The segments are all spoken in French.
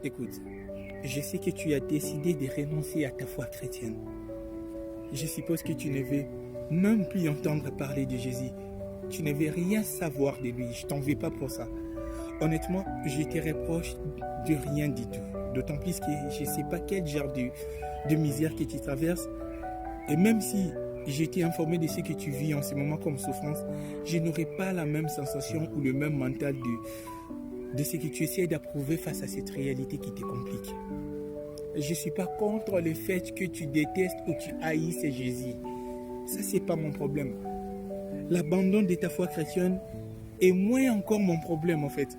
Écoute, je sais que tu as décidé de renoncer à ta foi chrétienne. Je suppose que tu ne veux même plus entendre parler de Jésus. Tu ne veux rien savoir de lui. Je t'en veux pas pour ça. Honnêtement, je te reproche de rien du tout. D'autant plus que je ne sais pas quel genre de misère que tu traverses. Et même si j'étais informé de ce que tu vis en ce moment comme souffrance, je n'aurais pas la même sensation ou le même mental de ce que tu essaies d'approuver face à cette réalité qui te complique. Je ne suis pas contre le fait que tu détestes ou tu haïsses Jésus. Ça, c'est pas mon problème. L'abandon de ta foi chrétienne est moins encore mon problème en fait.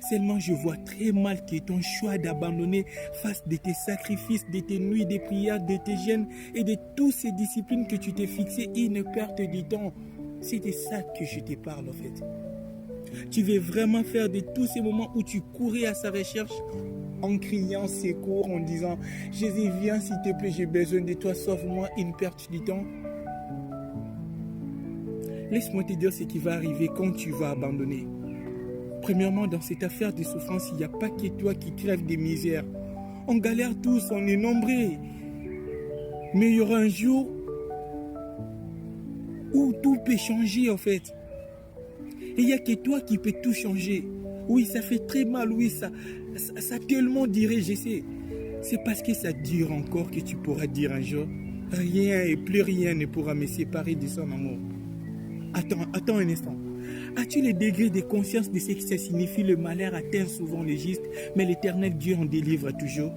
Seulement je vois très mal que ton choix d'abandonner face de tes sacrifices, de tes nuits de prière, de tes jeûnes et de toutes ces disciplines que tu t'es fixées une perte de temps. C'est de ça que je te parle en fait. Tu veux vraiment faire de tous ces moments où tu courais à sa recherche en criant secours, en disant « Jésus, viens s'il te plaît, j'ai besoin de toi, sauve-moi » une perte de temps. Laisse-moi te dire ce qui va arriver quand tu vas abandonner. Premièrement, dans cette affaire de souffrance, il n'y a pas que toi qui crèves des misères. On galère tous, on est nombreux. Mais il y aura un jour où tout peut changer en fait. Et il n'y a que toi qui peux tout changer. Oui, ça fait très mal, oui, ça tellement dirait, je sais. C'est parce que ça dure encore que tu pourras dire un jour, rien et plus rien ne pourra me séparer de son amour. Attends un instant. As-tu le degré de conscience de ce que ça signifie? Le malheur atteint souvent le juste, mais l'Éternel Dieu en délivre toujours.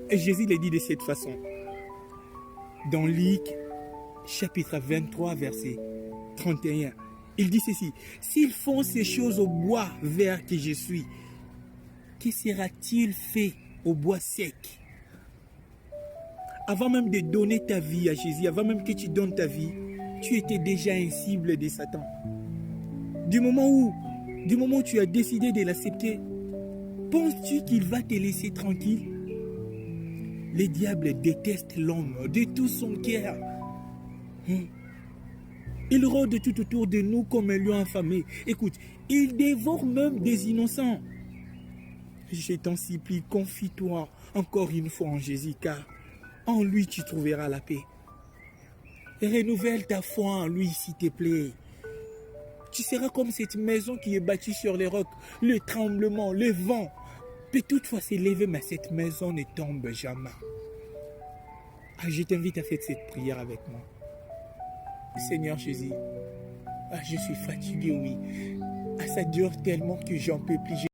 Et Jésus l'a dit de cette façon. Dans Luc, chapitre 23, verset 31, il dit ceci. S'ils font ces choses au bois vert que je suis, que sera-t-il fait au bois sec? Avant même de donner ta vie à Jésus, avant même que tu donnes ta vie, tu étais déjà un cible de Satan. Du moment où tu as décidé de l'accepter, penses-tu qu'il va te laisser tranquille? Le diable déteste l'homme de tout son cœur. Il rôde tout autour de nous comme un lion affamé. Écoute, il dévore même des innocents. Je t'en supplie, confie-toi encore une fois en Jésus, car en lui tu trouveras la paix. Renouvelle ta foi en lui, s'il te plaît. Tu seras comme cette maison qui est bâtie sur les rocs. Le tremblement, le vent peut toutefois s'élever, mais cette maison ne tombe jamais. Je t'invite à faire cette prière avec moi. Seigneur Jésus, je suis fatigué, oui. Ça dure tellement que j'en peux plus.